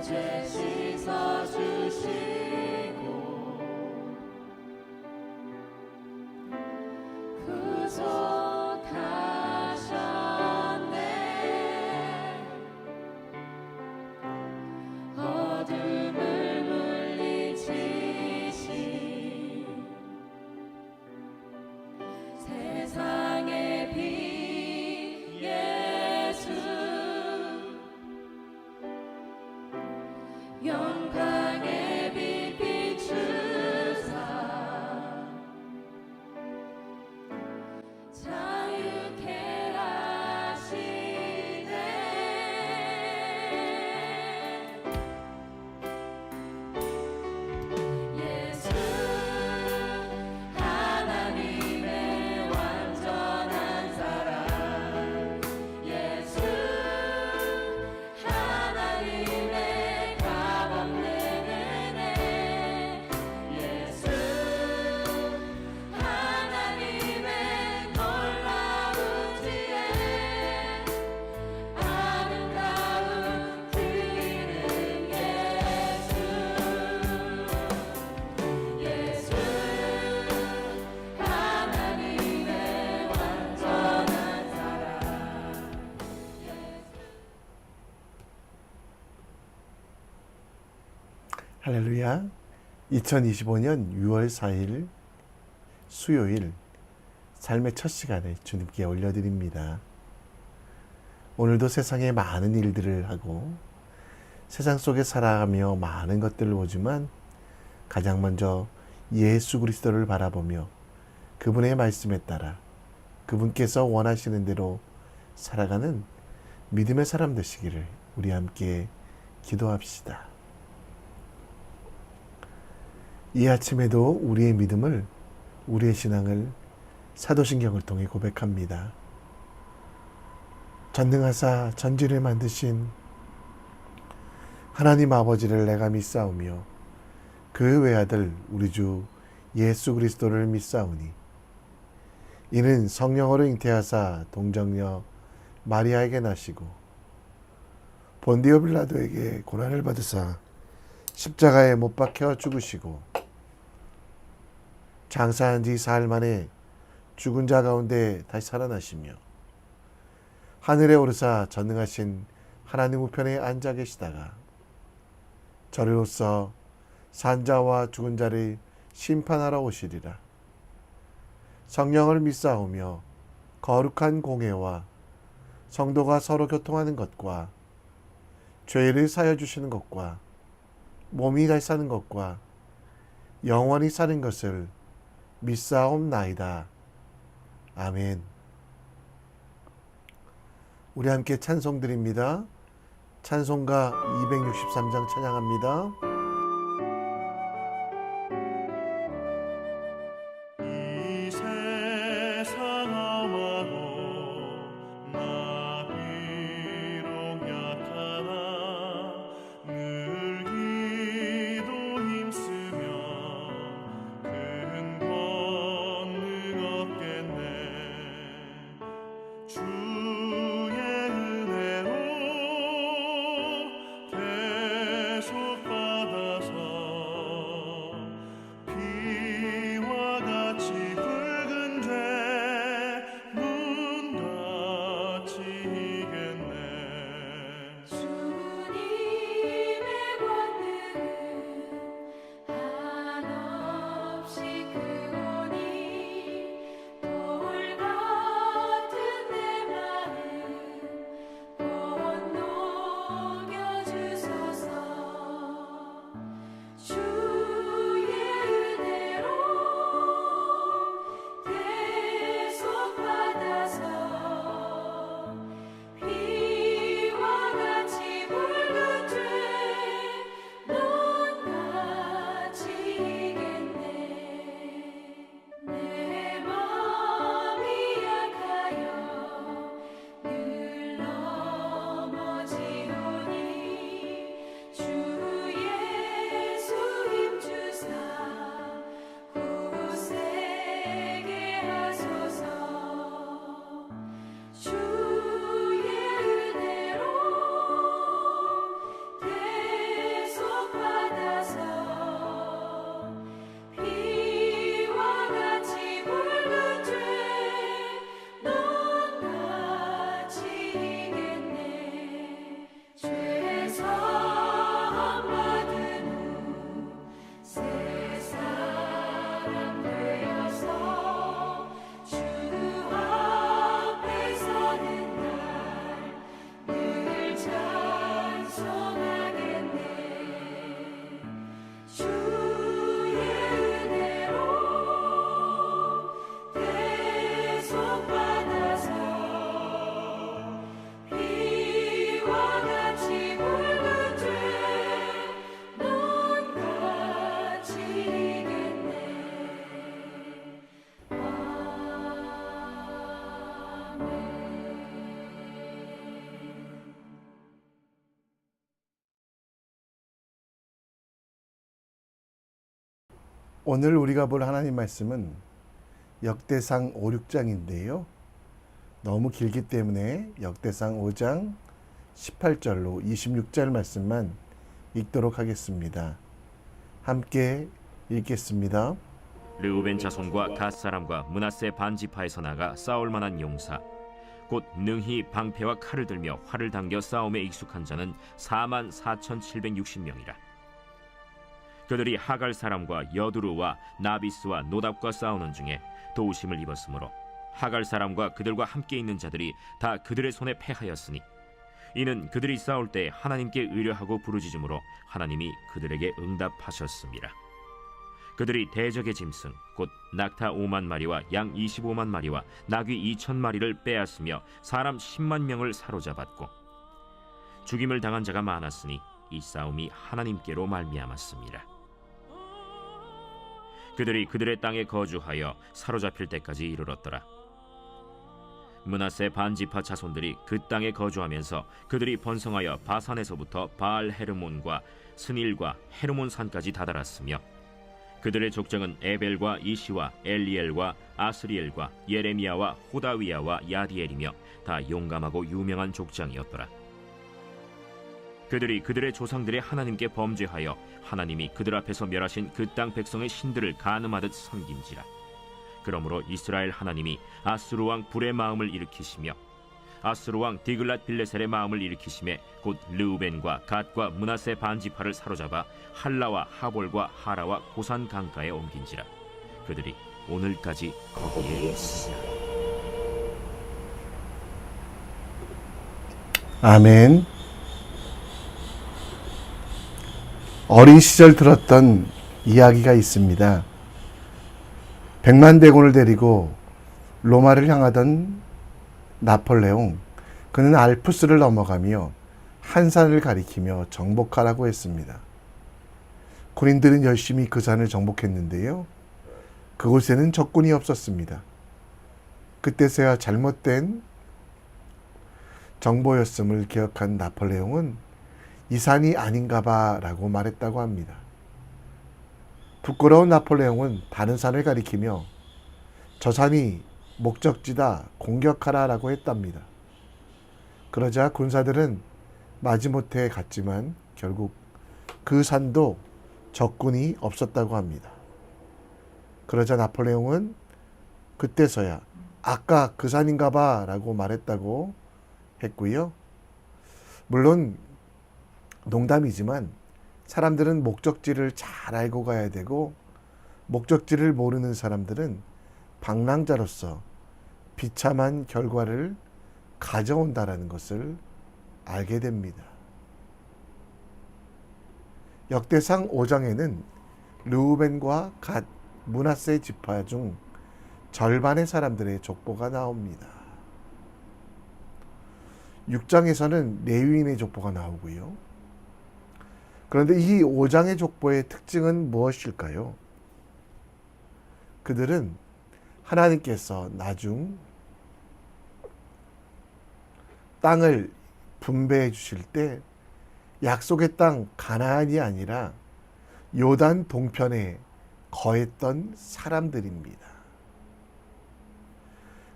죄 씻어주시고 구속하셨네. 어둠을 물리치신 세상의 빛 예수, 영광의 빛 비추사 자유케 하시네. 예수 하나님의 완전한 사랑, 예수 하나님의 값없는 은혜, 예수 하나님의 놀라운 지혜, 아름다운 그 이름 예수, 예수 하나님의 완전한 사랑. 할렐루야. 2025년 6월 4일 수요일 삶의 첫 시간에 주님께 올려드립니다. 오늘도 세상에 많은 일들을 하고 세상 속에 살아가며 많은 것들을 보지만 가장 먼저 예수 그리스도를 바라보며 그분의 말씀에 따라 그분께서 원하시는 대로 살아가는 믿음의 사람 되시기를 우리 함께 기도합시다. 이 아침에도 우리의 믿음을, 우리의 신앙을 사도신경을 통해 고백합니다. 전능하사 전지를 만드신 하나님 아버지를 내가 믿사오며 그 외아들 우리 주 예수 그리스도를 믿사오니 이는 성령으로 잉태하사 동정녀 마리아에게 나시고 본디오 빌라도에게 고난을 받으사 십자가에 못 박혀 죽으시고 장사한 지 사흘 만에 죽은 자 가운데 다시 살아나시며 하늘에 오르사 전능하신 하나님 우편에 앉아 계시다가 저리로서 산자와 죽은 자를 심판하러 오시리라. 성령을 믿사오며 거룩한 공회와 성도가 서로 교통하는 것과 죄를 사여 주시는 것과 몸이 다시 사는 것과 영원히 사는 것을 믿사옵나이다. 아멘. 우리 함께 찬송 드립니다. 찬송가 263장 찬양합니다. 이 세상 아마도 나 비록 약하나 늘 기도 힘쓰며 큰 권능 얻겠네. 주의 은혜로 계속 받아 오늘 우리가 볼 하나님 말씀은 역대상 5, 6장인데요. 너무 길기 때문에 역대상 5장 18절로 26절 말씀만 읽도록 하겠습니다. 함께 읽겠습니다. 르우벤 자손과 갓 사람과 므낫세 반지파에서 나가 싸울 만한 용사 곧 능히 방패와 칼을 들며 활을 당겨 싸움에 익숙한 자는 44,760명이라. 그들이 하갈 사람과 여두루와 나비스와 노답과 싸우는 중에 도우심을 입었으므로 하갈 사람과 그들과 함께 있는 자들이 다 그들의 손에 패하였으니 이는 그들이 싸울 때 하나님께 의뢰하고 부르짖음으로 하나님이 그들에게 응답하셨습니다. 그들이 대적의 짐승 곧 낙타 5만 마리와 양 25만 마리와 나귀 2천 마리를 빼앗으며 사람 10만 명을 사로잡았고 죽임을 당한 자가 많았으니 이 싸움이 하나님께로 말미암았습니다. 그들이 그들의 땅에 거주하여 사로잡힐 때까지 이르렀더라. 므낫세 반지파 자손들이 그 땅에 거주하면서 그들이 번성하여 바산에서부터 바알 헤르몬과 스닐과 헤르몬 산까지 다다랐으며 그들의 족장은 에벨과 이시와 엘리엘과 아스리엘과 예레미야와 호다위야와 야디엘이며 다 용감하고 유명한 족장이었더라. 그들이 그들의 조상들의 하나님께 범죄하여 하나님이 그들 앞에서 멸하신 그 땅 백성의 신들을 간음하듯 섬김지라. 그러므로 이스라엘 하나님이 아스루 왕 불의 마음을 일으키시며 아스루 왕 디글랏 빌레셀의 마음을 일으키심에 곧 르우벤과 갓과 므낫세 반지파를 사로잡아 할라와 하볼과 하라와 고산 강가에 옮긴지라. 그들이 오늘까지 거기에 있으리라. 아멘. 어린 시절 들었던 이야기가 있습니다. 100만 대군을 데리고 로마를 향하던 나폴레옹, 그는 알프스를 넘어가며 한 산을 가리키며 정복하라고 했습니다. 군인들은 열심히 그 산을 정복했는데요. 그곳에는 적군이 없었습니다. 그때서야 잘못된 정보였음을 기억한 나폴레옹은 이 산이 아닌가 봐 라고 말했다고 합니다. 부끄러운 나폴레옹은 다른 산을 가리키며 저 산이 목적지다, 공격하라 라고 했답니다. 그러자 군사들은 마지못해 갔지만 결국 그 산도 적군이 없었다고 합니다. 그러자 나폴레옹은 그때서야 아까 그 산인가 봐 라고 말했다고 했고요. 물론 농담이지만 사람들은 목적지를 잘 알고 가야 되고 목적지를 모르는 사람들은 방랑자로서 비참한 결과를 가져온다라는 것을 알게 됩니다. 역대상 5장에는 르우벤과 갓, 므낫세 지파 중 절반의 사람들의 족보가 나옵니다. 6장에서는 레위인의 족보가 나오고요. 그런데 이 5장의 족보의 특징은 무엇일까요? 그들은 하나님께서 나중 땅을 분배해 주실 때 약속의 땅 가나안이 아니라 요단 동편에 거했던 사람들입니다.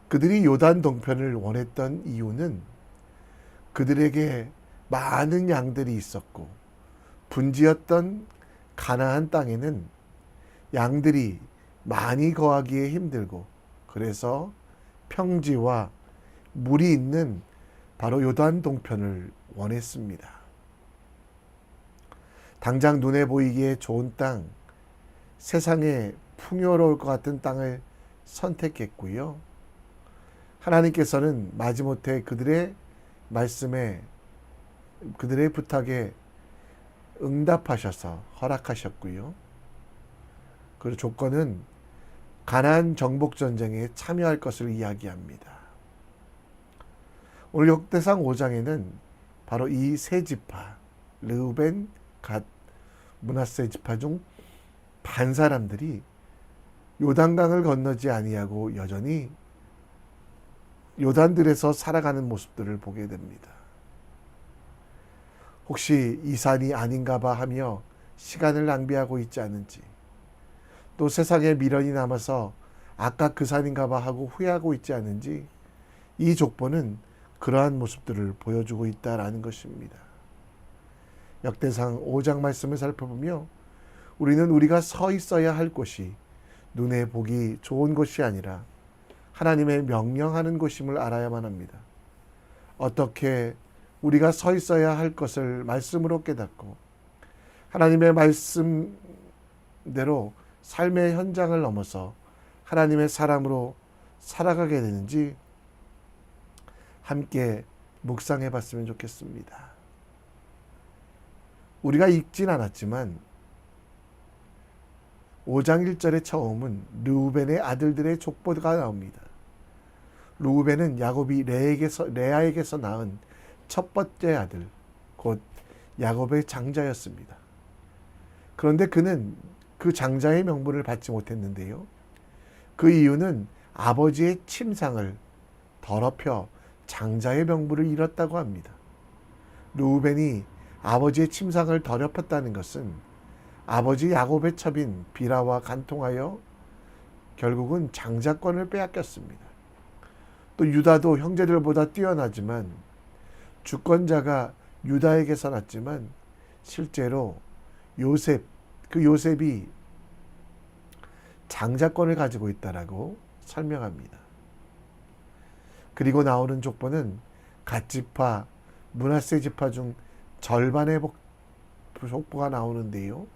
그들이 요단 동편을 원했던 이유는 그들에게 많은 양들이 있었고 분지였던 가나안 땅에는 양들이 많이 거하기에 힘들고 그래서 평지와 물이 있는 바로 요단 동편을 원했습니다. 당장 눈에 보이기에 좋은 땅, 세상에 풍요로울 것 같은 땅을 선택했고요. 하나님께서는 마지못해 그들의 말씀에, 그들의 부탁에 응답하셔서 허락하셨고요. 그 조건은 가나안 정복 전쟁에 참여할 것을 이야기합니다. 오늘 역대상 5장에는 바로 이 세 지파, 르우벤, 갓, 므낫세 지파 중 반 사람들이 요단강을 건너지 아니하고 여전히 요단들에서 살아가는 모습들을 보게 됩니다. 혹시 이 산이 아닌가 봐 하며 시간을 낭비하고 있지 않은지, 또 세상에 미련이 남아서 아까 그 산인가 봐 하고 후회하고 있지 않은지 이 족보는 그러한 모습들을 보여주고 있다라는 것입니다. 역대상 5장 말씀을 살펴보며 우리는 우리가 서 있어야 할 곳이 눈에 보기 좋은 곳이 아니라 하나님의 명령하는 곳임을 알아야만 합니다. 어떻게 우리가 서 있어야 할 것을 말씀으로 깨닫고 하나님의 말씀대로 삶의 현장을 넘어서 하나님의 사람으로 살아가게 되는지 함께 묵상해 봤으면 좋겠습니다. 우리가 읽진 않았지만 5장 1절의 처음은 르우벤의 아들들의 족보가 나옵니다. 르우벤은 야곱이 레아에게서 낳은 첫 번째 아들, 곧 야곱의 장자였습니다. 그런데 그는 그 장자의 명분을 받지 못했는데요. 그 이유는 아버지의 침상을 더럽혀 장자의 명분을 잃었다고 합니다. 르우벤이 아버지의 침상을 더럽혔다는 것은 아버지 야곱의 첩인 비라와 간통하여 결국은 장자권을 빼앗겼습니다. 또 유다도 형제들보다 뛰어나지만 주권자가 유다에게서 났지만 실제로 요셉이 장자권을 가지고 있다라고 설명합니다. 그리고 나오는 족보는 갓지파, 므낫세 지파 중 절반의 족보가 나오는데요.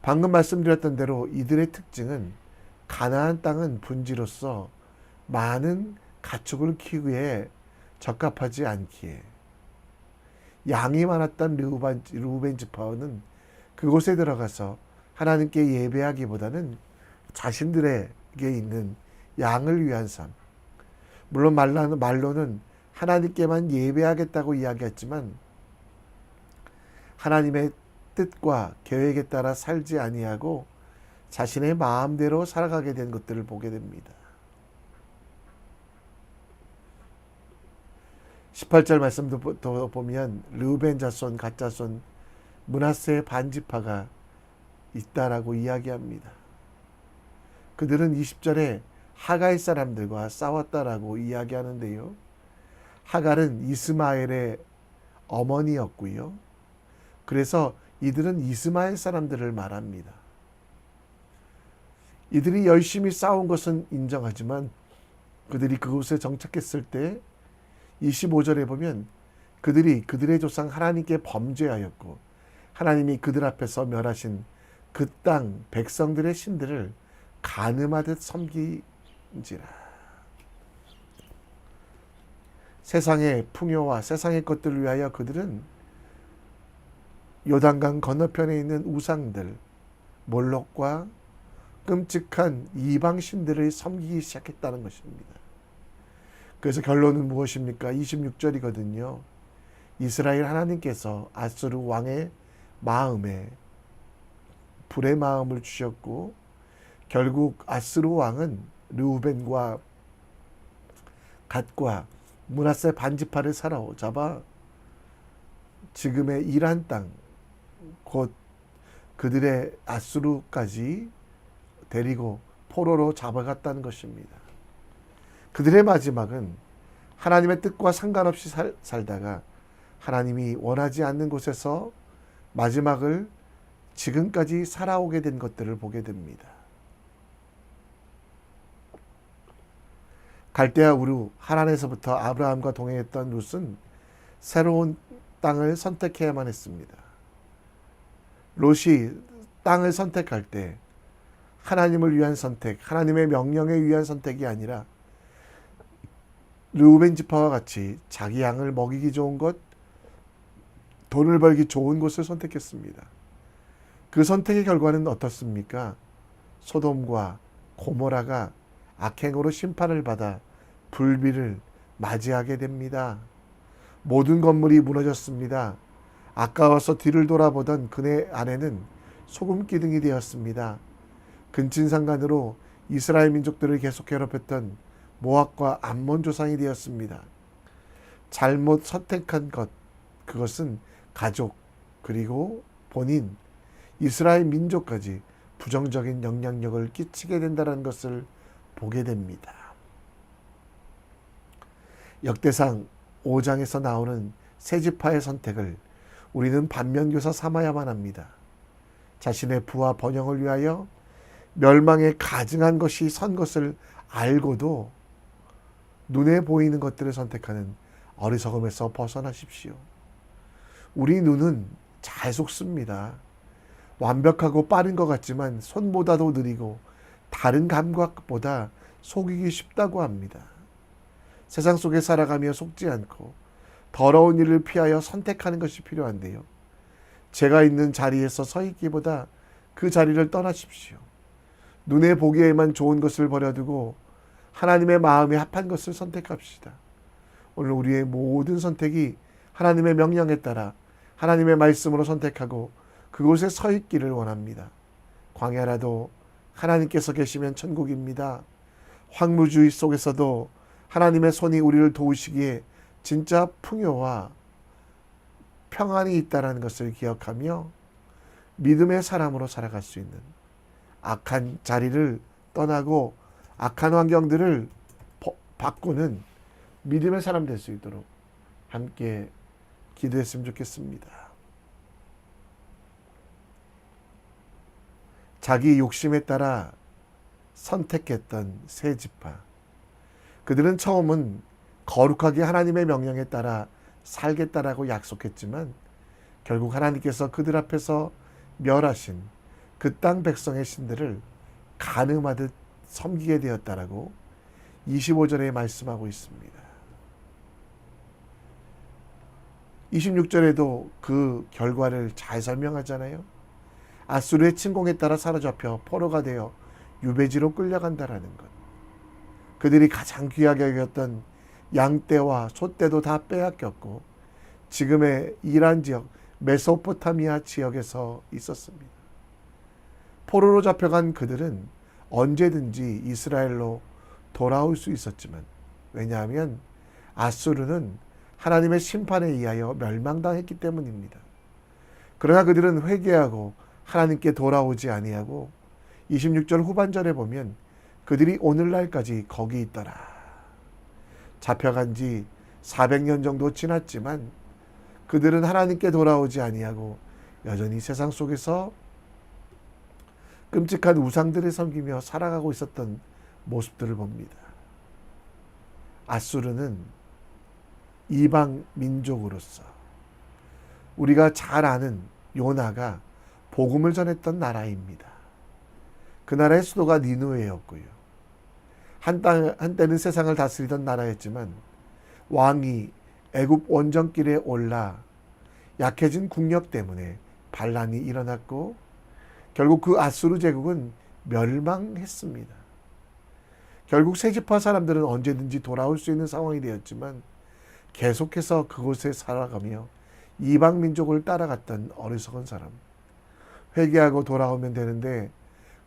방금 말씀드렸던 대로 이들의 특징은 가나안 땅은 분지로서 많은 가축을 키우기에 적합하지 않기에 양이 많았던 르우벤 지파는 그곳에 들어가서 하나님께 예배하기보다는 자신들에게 있는 양을 위한 삶, 물론 말로는 하나님께만 예배하겠다고 이야기했지만 하나님의 뜻과 계획에 따라 살지 아니하고 자신의 마음대로 살아가게 된 것들을 보게 됩니다. 18절 말씀도 보면 르우벤 자손, 갓 자손, 므낫세 반지파가 있다라고 이야기합니다. 그들은 20절에 하갈 사람들과 싸웠다라고 이야기하는데요. 하갈은 이스마엘의 어머니였고요. 그래서 이들은 이스마엘 사람들을 말합니다. 이들이 열심히 싸운 것은 인정하지만 그들이 그곳에 정착했을 때 25절에 보면 그들의 조상 하나님께 범죄하였고 하나님이 그들 앞에서 멸하신 그 땅 백성들의 신들을 간음하듯 섬기지라. 세상의 풍요와 세상의 것들을 위하여 그들은 요단강 건너편에 있는 우상들, 몰록과 끔찍한 이방 신들을 섬기기 시작했다는 것입니다. 그래서 결론은 무엇입니까? 26절이거든요. 이스라엘 하나님께서 아수르 왕의 마음에 불의 마음을 주셨고 결국 아수르 왕은 르우벤과 갓과 므낫세 반지파를 사로잡아 지금의 이란 땅, 곧 그들의 아수르까지 데리고 포로로 잡아갔다는 것입니다. 그들의 마지막은 하나님의 뜻과 상관없이 살다가 하나님이 원하지 않는 곳에서 마지막을 지금까지 살아오게 된 것들을 보게 됩니다. 갈대아 우루 하란에서부터 아브라함과 동행했던 룻은 새로운 땅을 선택해야만 했습니다. 롯이 땅을 선택할 때 하나님을 위한 선택, 하나님의 명령에 의한 선택이 아니라 르우벤 지파와 같이 자기 양을 먹이기 좋은 곳, 돈을 벌기 좋은 곳을 선택했습니다. 그 선택의 결과는 어떻습니까? 소돔과 고모라가 악행으로 심판을 받아 불비를 맞이하게 됩니다. 모든 건물이 무너졌습니다. 아까워서 뒤를 돌아보던 그네 아내는 소금 기둥이 되었습니다. 근친상간으로 이스라엘 민족들을 계속 괴롭혔던 모압과 암몬 조상이 되었습니다. 잘못 선택한 것, 그것은 가족 그리고 본인, 이스라엘 민족까지 부정적인 영향력을 끼치게 된다는 것을 보게 됩니다. 역대상 5장에서 나오는 세 지파의 선택을 우리는 반면교사 삼아야만 합니다. 자신의 부와 번영을 위하여 멸망에 가증한 것이 선 것을 알고도 눈에 보이는 것들을 선택하는 어리석음에서 벗어나십시오. 우리 눈은 잘 속습니다. 완벽하고 빠른 것 같지만 손보다도 느리고 다른 감각보다 속이기 쉽다고 합니다. 세상 속에 살아가며 속지 않고 더러운 일을 피하여 선택하는 것이 필요한데요. 제가 있는 자리에서 서 있기보다 그 자리를 떠나십시오. 눈에 보기에만 좋은 것을 버려두고 하나님의 마음에 합한 것을 선택합시다. 오늘 우리의 모든 선택이 하나님의 명령에 따라 하나님의 말씀으로 선택하고 그곳에 서 있기를 원합니다. 광야라도 하나님께서 계시면 천국입니다. 황무주의 속에서도 하나님의 손이 우리를 도우시기에 진짜 풍요와 평안이 있다는 것을 기억하며 믿음의 사람으로 살아갈 수 있는, 악한 자리를 떠나고 악한 환경들을 바꾸는 믿음의 사람 될 수 있도록 함께 기도했으면 좋겠습니다. 자기 욕심에 따라 선택했던 세 지파, 그들은 처음은 거룩하게 하나님의 명령에 따라 살겠다라고 약속했지만 결국 하나님께서 그들 앞에서 멸하신 그 땅 백성의 신들을 간음하듯 섬기게 되었다라고 25절에 말씀하고 있습니다. 26절에도 그 결과를 잘 설명하잖아요. 아수르의 침공에 따라 사로잡혀 포로가 되어 유배지로 끌려간다라는 것. 그들이 가장 귀하게 여겼던 양떼와 소떼도 다 빼앗겼고 지금의 이란 지역, 메소포타미아 지역에서 있었습니다. 포로로 잡혀간 그들은 언제든지 이스라엘로 돌아올 수 있었지만, 왜냐하면 아수르는 하나님의 심판에 의하여 멸망당했기 때문입니다. 그러나 그들은 회개하고 하나님께 돌아오지 아니하고 26절 후반절에 보면 그들이 오늘날까지 거기 있더라. 잡혀간 지 400년 정도 지났지만 그들은 하나님께 돌아오지 아니하고 여전히 세상 속에서 끔찍한 우상들을 섬기며 살아가고 있었던 모습들을 봅니다. 아수르는 이방 민족으로서 우리가 잘 아는 요나가 복음을 전했던 나라입니다. 그 나라의 수도가 니느웨였고요. 한때는 세상을 다스리던 나라였지만 왕이 애굽 원정길에 올라 약해진 국력 때문에 반란이 일어났고 결국 그 아수르 제국은 멸망했습니다. 결국 세 지파 사람들은 언제든지 돌아올 수 있는 상황이 되었지만 계속해서 그곳에 살아가며 이방 민족을 따라갔던 어리석은 사람. 회개하고 돌아오면 되는데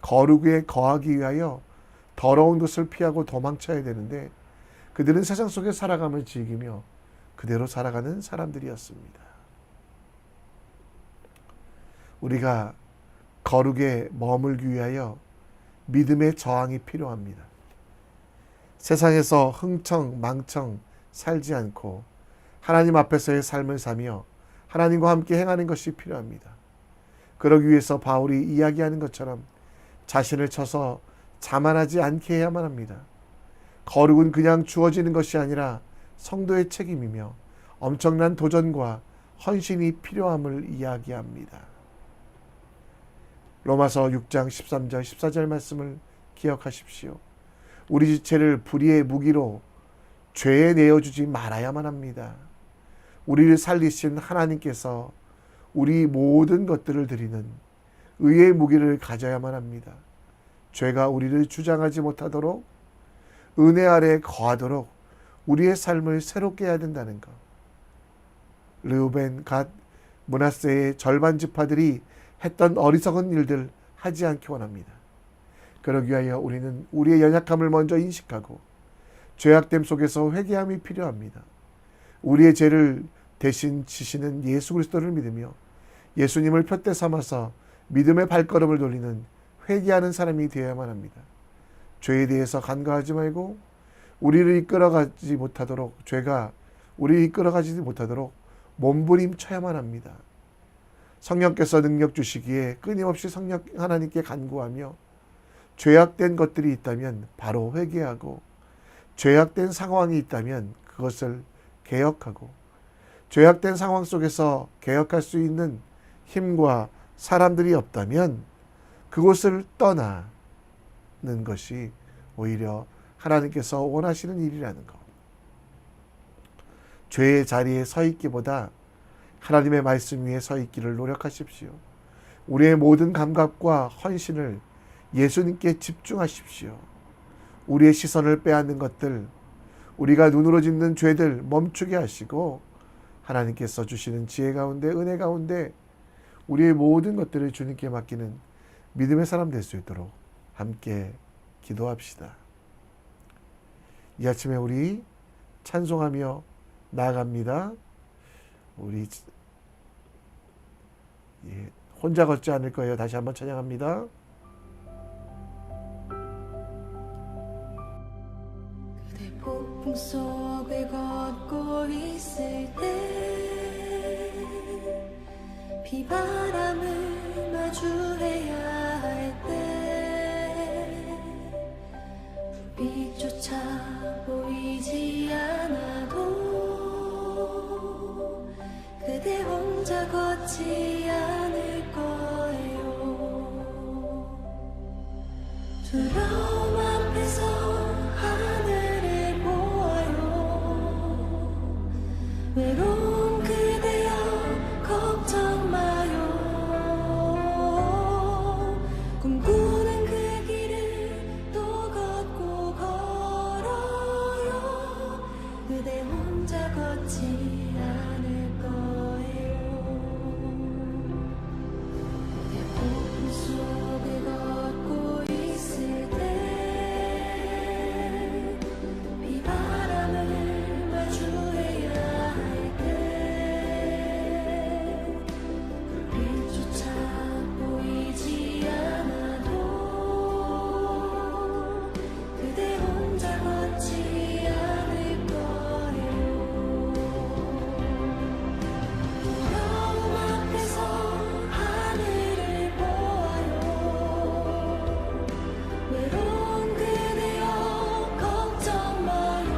거룩에 거하기 위하여 더러운 것을 피하고 도망쳐야 되는데 그들은 세상 속에 살아감을 즐기며 그대로 살아가는 사람들이었습니다. 우리가 거룩에 머물기 위하여 믿음의 저항이 필요합니다. 세상에서 흥청망청 살지 않고 하나님 앞에서의 삶을 사며 하나님과 함께 행하는 것이 필요합니다. 그러기 위해서 바울이 이야기하는 것처럼 자신을 쳐서 자만하지 않게 해야만 합니다. 거룩은 그냥 주어지는 것이 아니라 성도의 책임이며 엄청난 도전과 헌신이 필요함을 이야기합니다. 로마서 6장 13절 14절 말씀을 기억하십시오. 우리 지체를 불의의 무기로 죄에 내어주지 말아야만 합니다. 우리를 살리신 하나님께서 우리 모든 것들을 드리는 의의 무기를 가져야만 합니다. 죄가 우리를 주장하지 못하도록 은혜 아래 거하도록 우리의 삶을 새롭게 해야 된다는 것. 르우벤, 갓, 므낫세의 절반 지파들이 했던 어리석은 일들 하지 않기 원합니다. 그러기 위하여 우리는 우리의 연약함을 먼저 인식하고 죄악됨 속에서 회개함이 필요합니다. 우리의 죄를 대신 지시는 예수 그리스도를 믿으며 예수님을 표대 삼아서 믿음의 발걸음을 돌리는 회개하는 사람이 되어야만 합니다. 죄에 대해서 간과하지 말고 우리를 이끌어가지 못하도록, 죄가 우리를 이끌어가지 못하도록 몸부림쳐야만 합니다. 성령께서 능력 주시기에 끊임없이 성령 하나님께 간구하며 죄악된 것들이 있다면 바로 회개하고, 죄악된 상황이 있다면 그것을 개혁하고, 죄악된 상황 속에서 개혁할 수 있는 힘과 사람들이 없다면 그곳을 떠나는 것이 오히려 하나님께서 원하시는 일이라는 것. 죄의 자리에 서 있기보다 하나님의 말씀 위에 서 있기를 노력하십시오. 우리의 모든 감각과 헌신을 예수님께 집중하십시오. 우리의 시선을 빼앗는 것들, 우리가 눈으로 짓는 죄들 멈추게 하시고 하나님께서 주시는 지혜 가운데, 은혜 가운데 우리의 모든 것들을 주님께 맡기는 믿음의 사람 될 수 있도록 함께 기도합시다. 이 아침에 우리 찬송하며 나아갑니다. 우리 혼자 걷지 않을 거예요. 다시 한번 찬양합니다. 그대 폭풍 속을 걷고 있을 때 비바람을 마주해야 할 때 불빛조차 보이지 않아도 그대 혼자 걷지 않을 거예요. 두려움 앞에서 하늘을 보아요. 외로운 그대여 걱정 마요. 꿈꾸는 그 길을 또 걷고 걸어요. 그대 혼자 걷지 않을 거예요. 내 폭풍 속을 걷고 있을 때 비바람을 마주해야 할 때 불빛조차 보이지 않아도 그대 혼자 걷지 않을 거예요. 두려움 앞에서 하늘을 보아요. 외로운 그대여 걱정 마요.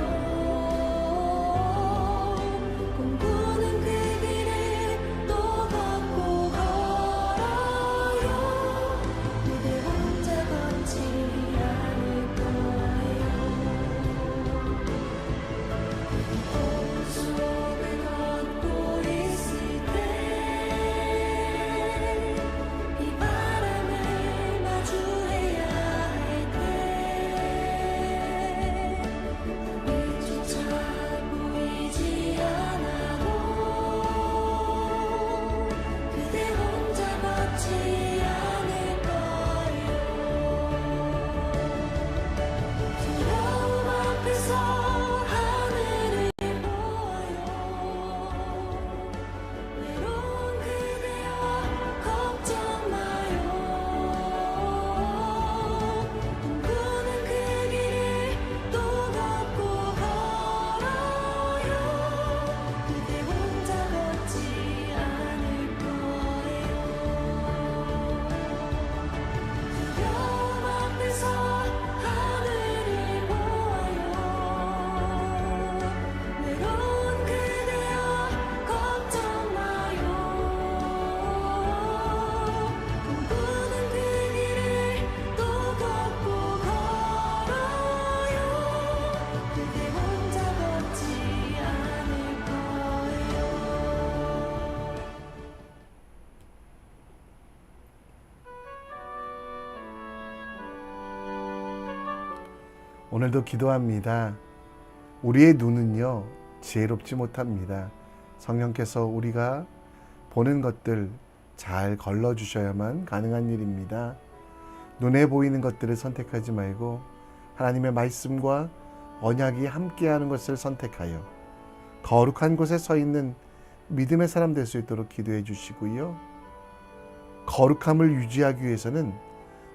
꿈꾸는 그 길을 또 걷고 걸어요. 그대 혼자 걷지 않을 거예요. 폭풍 속을 걷고 있을 때 비바람을 마주해야 할 때 불빛조차 보이지 않아도 그대 혼자 걷지 않을 거예요. 두려움 앞에서 하늘을 보아요. 외로운 그대여 걱정 마요. 꿈꾸는 그 길을 또 걷고 걸어요. 그대 혼자 걷지 않을 거예요. 두려움 앞에서 하늘을 보아요. 외로운 그대여 걱정 마요. 꿈꾸는 그 길을 또 걷고 걸어요. 그대 혼자 걷지 않을 거예요. 오늘도 기도합니다. 우리의 눈은요, 지혜롭지 못합니다. 성령께서 우리가 보는 것들 잘 걸러주셔야만 가능한 일입니다. 눈에 보이는 것들을 선택하지 말고 하나님의 말씀과 언약이 함께하는 것을 선택하여 거룩한 곳에 서 있는 믿음의 사람 될 수 있도록 기도해 주시고요. 거룩함을 유지하기 위해서는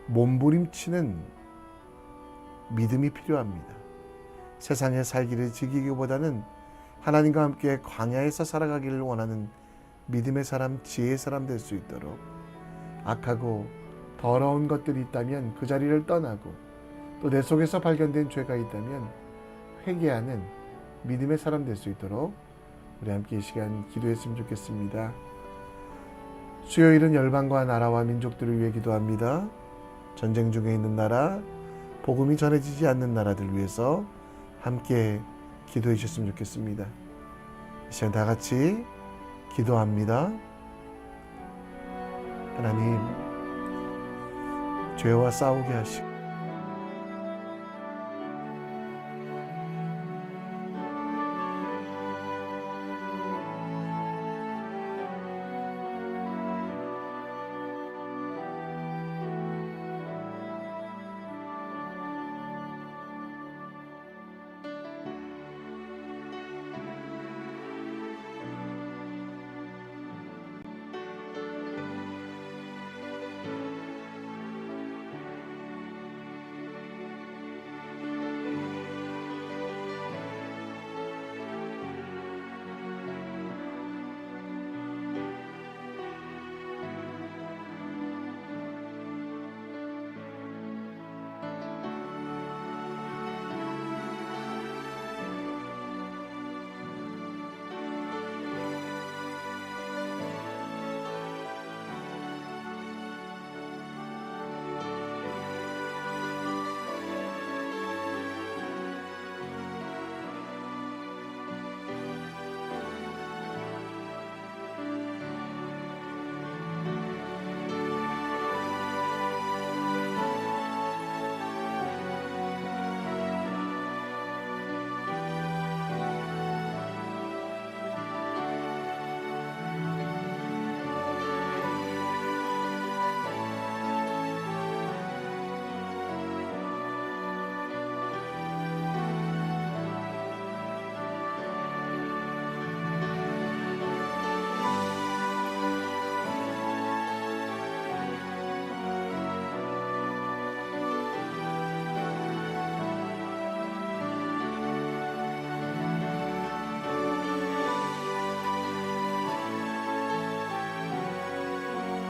몸부림치는 믿음이 필요합니다. 세상의 살기를 즐기기보다는 하나님과 함께 광야에서 살아가기를 원하는 믿음의 사람, 지혜의 사람 될 수 있도록 악하고 더러운 것들이 있다면 그 자리를 떠나고 또 내 속에서 발견된 죄가 있다면 회개하는 믿음의 사람 될 수 있도록 우리 함께 이 시간 기도했으면 좋겠습니다. 수요일은 열방과 나라와 민족들을 위해 기도합니다. 전쟁 중에 있는 나라, 복음이 전해지지 않는 나라들 위해서 함께 기도해 주셨으면 좋겠습니다. 이 시간 다 같이 기도합니다. 하나님, 죄와 싸우게 하시고